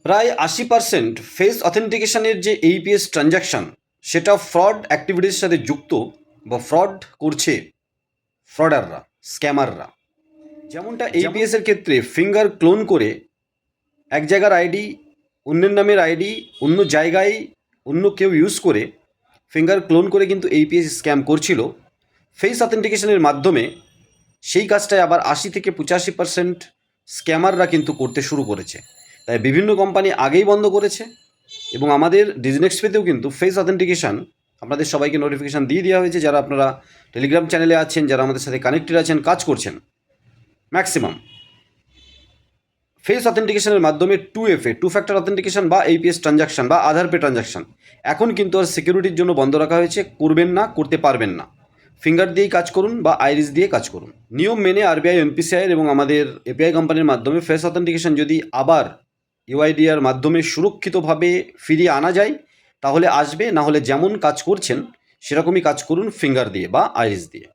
প্রায় 80% ফেস অথেন্টিকেশনের যে AEPS transaction সেটা ফ্রড অ্যাক্টিভিটির সাথে যুক্ত বা ফ্রড করছে ফ্রডাররা, স্ক্যামাররা। যেমনটা এইপিএস এর ক্ষেত্রে ফিঙ্গার ক্লোন করে এক জায়গার আইডি অন্যের নামের আইডি অন্য জায়গায় অন্য কেউ ইউজ করে ফিঙ্গার ক্লোন করে কিন্তু এইপিএস স্ক্যাম করছিল, ফেস অথেন্টিকেশনের মাধ্যমে সেই কাজটাই আবার 80 থেকে 85% স্ক্যামাররা কিন্তু করতে শুরু করেছে। তাই বিভিন্ন কোম্পানি আগেই বন্ধ করেছে এবং আমাদের ডিজনেক্সপেতেও কিন্তু ফেস অথেন্টিকেশন আপনাদের সবাইকে নোটিফিকেশান দিয়ে দেওয়া হয়েছে। যারা আপনারা টেলিগ্রাম চ্যানেলে আছেন, যারা আমাদের সাথে কানেক্টেড আছেন, কাজ করছেন, ম্যাক্সিমাম ফেস অথেন্টিকেশনের মাধ্যমে 2FA, টু ফ্যাক্টর অথেন্টিকেশন বা এইপিএস ট্রানজাকশন বা আধার পে ট্রানজাকশন এখন কিন্তু আর সিকিউরিটির জন্য বন্ধ রাখা হয়েছে। করবেন না, করতে পারবেন না। ফিঙ্গার দিয়েই কাজ করুন বা আইরিস দিয়ে কাজ করুন। নিয়ম মেনে আরবিআই, এনপিসিআই এবং আমাদের এপিআই কোম্পানির মাধ্যমে ফেস অথেন্টিকেশন যদি আবার ইউআইডিআর মাধ্যমে সুরক্ষিতভাবে ফিরিয়ে আনা যায় তাহলে আসবে, না হলে যেমন কাজ করছেন সেরকমই কাজ করুন ফিঙ্গার দিয়ে বা আইরিস দিয়ে।